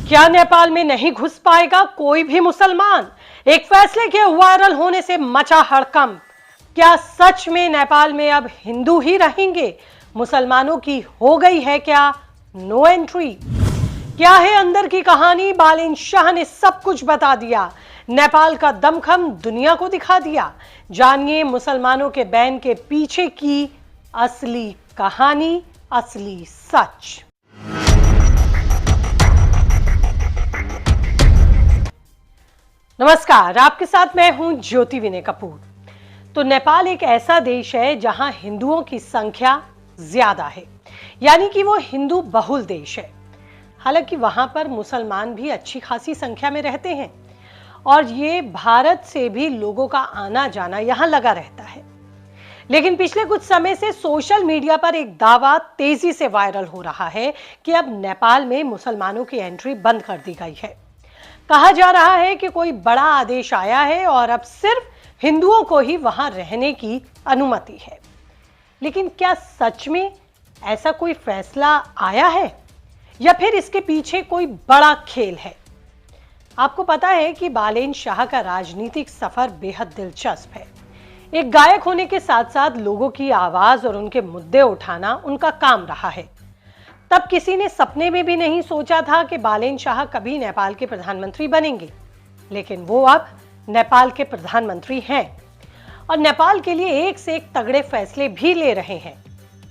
क्या नेपाल में नहीं घुस पाएगा कोई भी मुसलमान? एक फैसले के वायरल होने से मचा हड़कंप। क्या सच में नेपाल में अब हिंदू ही रहेंगे? मुसलमानों की हो गई है क्या नो एंट्री? क्या है अंदर की कहानी? बालेन शाह ने सब कुछ बता दिया। नेपाल का दमखम दुनिया को दिखा दिया। जानिए मुसलमानों के बैन के पीछे की असली कहानी, असली सच। नमस्कार, आपके साथ मैं हूं ज्योति विनय कपूर। तो नेपाल एक ऐसा देश है जहां हिंदुओं की संख्या ज्यादा है, यानी कि वो हिंदू बहुल देश है। हालांकि वहां पर मुसलमान भी अच्छी खासी संख्या में रहते हैं और ये भारत से भी लोगों का आना जाना यहां लगा रहता है। लेकिन पिछले कुछ समय से सोशल मीडिया पर एक दावा तेजी से वायरल हो रहा है कि अब नेपाल में मुसलमानों की एंट्री बंद कर दी गई है। कहा जा रहा है कि कोई बड़ा आदेश आया है और अब सिर्फ हिंदुओं को ही वहां रहने की अनुमति है। लेकिन क्या सच में ऐसा कोई फैसला आया है या फिर इसके पीछे कोई बड़ा खेल है? आपको पता है कि बालेन शाह का राजनीतिक सफर बेहद दिलचस्प है। एक गायक होने के साथ साथ लोगों की आवाज और उनके मुद्दे उठाना उनका काम रहा है। तब किसी ने सपने में भी नहीं सोचा था कि बालेन शाह कभी नेपाल के प्रधानमंत्री बनेंगे, लेकिन वो अब नेपाल के प्रधानमंत्री हैं और नेपाल के लिए एक से एक तगड़े फैसले भी ले रहे हैं।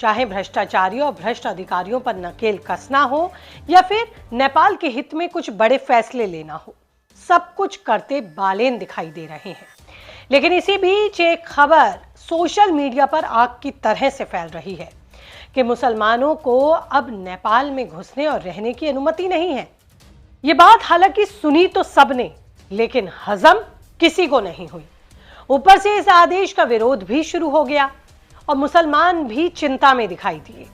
चाहे भ्रष्टाचारियों और भ्रष्ट अधिकारियों पर नकेल कसना हो या फिर नेपाल के हित में कुछ बड़े फैसले लेना हो, सब कुछ करते बालेन दिखाई दे रहे हैं। लेकिन इसी बीच एक खबर सोशल मीडिया पर आग की तरह से फैल रही है कि मुसलमानों को अब नेपाल में घुसने और रहने की अनुमति नहीं है। ये बात हालांकि सुनी तो सबने, लेकिन हजम किसी को नहीं हुई। ऊपर से इस आदेश का विरोध भी शुरू हो गया और मुसलमान भी चिंता में दिखाई दिए।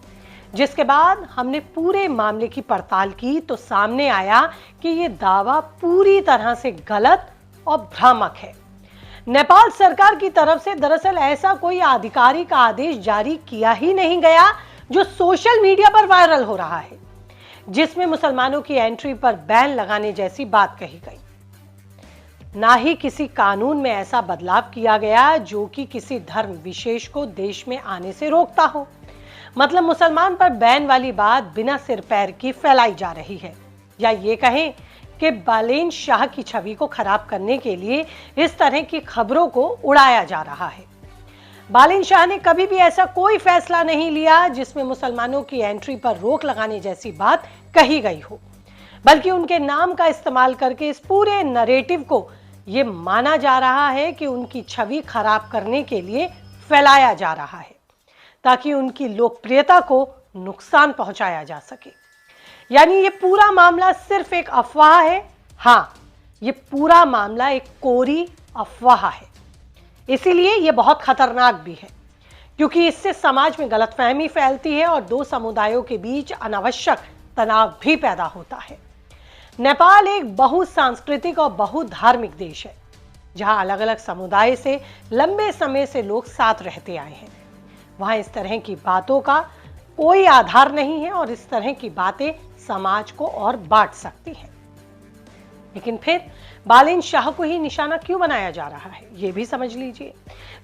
जिसके बाद हमने पूरे मामले की पड़ताल की तो सामने आया कि ये दावा पूरी तरह से गलत और भ्रामक है। नेपाल सरकार की तरफ से दरअसल ऐसा कोई आधिकारिक आदेश जारी किया ही नहीं गया जो सोशल मीडिया पर वायरल हो रहा है, जिसमें मुसलमानों की एंट्री पर बैन लगाने जैसी बात कही गई। ना ही किसी कानून में ऐसा बदलाव किया गया जो कि किसी धर्म विशेष को देश में आने से रोकता हो। मतलब मुसलमान पर बैन वाली बात बिना सिर पैर की फैलाई जा रही है, या ये कहें कि बालेन शाह की छवि को खराब करने के लिए इस तरह की खबरों को उड़ाया जा रहा है। बालेन शाह ने कभी भी ऐसा कोई फैसला नहीं लिया जिसमें मुसलमानों की एंट्री पर रोक लगाने जैसी बात कही गई हो, बल्कि उनके नाम का इस्तेमाल करके इस पूरे नरेटिव को यह माना जा रहा है कि उनकी छवि खराब करने के लिए फैलाया जा रहा है ताकि उनकी लोकप्रियता को नुकसान पहुंचाया जा सके। यानी ये पूरा मामला सिर्फ एक अफवाह है। हाँ, ये पूरा मामला एक कोरी अफवाह है। इसीलिए ये बहुत खतरनाक भी है, क्योंकि इससे समाज में गलतफहमी फैलती है और दो समुदायों के बीच अनावश्यक तनाव भी पैदा होता है। नेपाल एक बहुसांस्कृतिक और बहुधार्मिक देश है, जहां अलग अलग समुदाय से लंबे समय से लोग साथ रहते आए हैं। वहां इस तरह की बातों का कोई आधार नहीं है और इस तरह की बातें समाज को और बांट सकती हैं। लेकिन फिर बालेन शाह को ही निशाना क्यों बनाया जा रहा है, यह भी समझ लीजिए।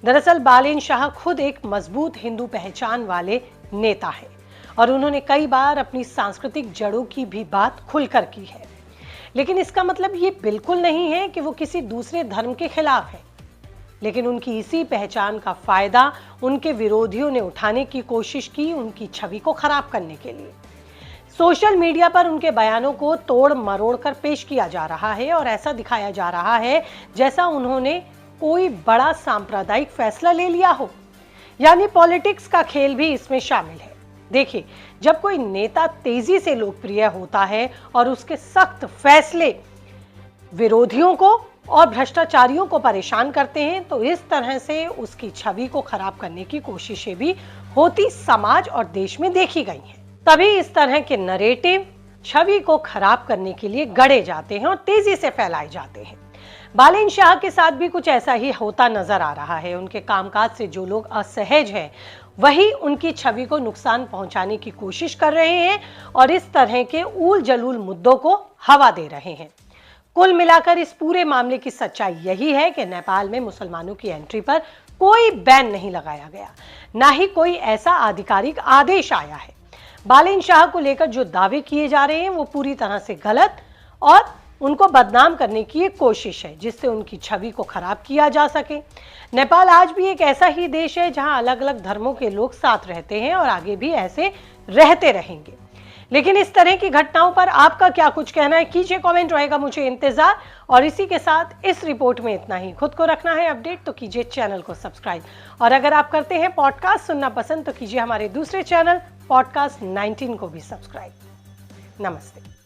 दरअसल बालेन शाह खुद एक मजबूत हिंदू पहचान वाले नेता हैं और उन्होंने कई बार अपनी सांस्कृतिक जड़ों की भी बात खुलकर की है। लेकिन इसका मतलब ये बिल्कुल नहीं है कि वो किसी दूसरे धर्म के खिलाफ है। लेकिन उनकी इसी पहचान का फायदा उनके विरोधियों ने उठाने की कोशिश की, उनकी छवि को खराब करने के लिए। सोशल मीडिया पर उनके बयानों को तोड़ मरोड़ कर पेश किया जा रहा है और ऐसा दिखाया जा रहा है जैसा उन्होंने कोई बड़ा सांप्रदायिक फैसला ले लिया हो। यानी पॉलिटिक्स का खेल भी इसमें शामिल है। देखिए, जब कोई नेता तेजी से लोकप्रिय होता है और उसके सख्त फैसले विरोधियों को और भ्रष्टाचारियों को परेशान करते हैं, तो इस तरह से उसकी छवि को खराब करने की कोशिशें भी होती समाज और देश में देखी गई हैं। तभी इस तरह के नरेटिव छवि को खराब करने के लिए गढ़े जाते हैं और तेजी से फैलाए जाते हैं। बालेन शाह के साथ भी कुछ ऐसा ही होता नजर आ रहा है। उनके कामकाज से जो लोग असहज हैं, वही उनकी छवि को नुकसान पहुंचाने की कोशिश कर रहे हैं और इस तरह के ऊल जलूल मुद्दों को हवा दे रहे हैं। कुल मिलाकर इस पूरे मामले की सच्चाई यही है कि नेपाल में मुसलमानों की एंट्री पर कोई बैन नहीं लगाया गया, ना ही कोई ऐसा आधिकारिक आदेश आया है। बालेन शाह को लेकर जो दावे किए जा रहे हैं वो पूरी तरह से गलत और उनको बदनाम करने की एक कोशिश है, जिससे उनकी छवि को खराब किया जा सके। नेपाल आज भी एक ऐसा ही देश है जहां अलग अलग धर्मों के लोग साथ रहते हैं और आगे भी ऐसे रहते रहेंगे। लेकिन इस तरह की घटनाओं पर आपका क्या कुछ कहना है, कीजिए कमेंट, रहेगा मुझे इंतजार। और इसी के साथ इस रिपोर्ट में इतना ही। खुद को रखना है अपडेट तो कीजिए चैनल को सब्सक्राइब, और अगर आप करते हैं पॉडकास्ट सुनना पसंद तो कीजिए हमारे दूसरे चैनल पॉडकास्ट 19 को भी सब्सक्राइब। नमस्ते।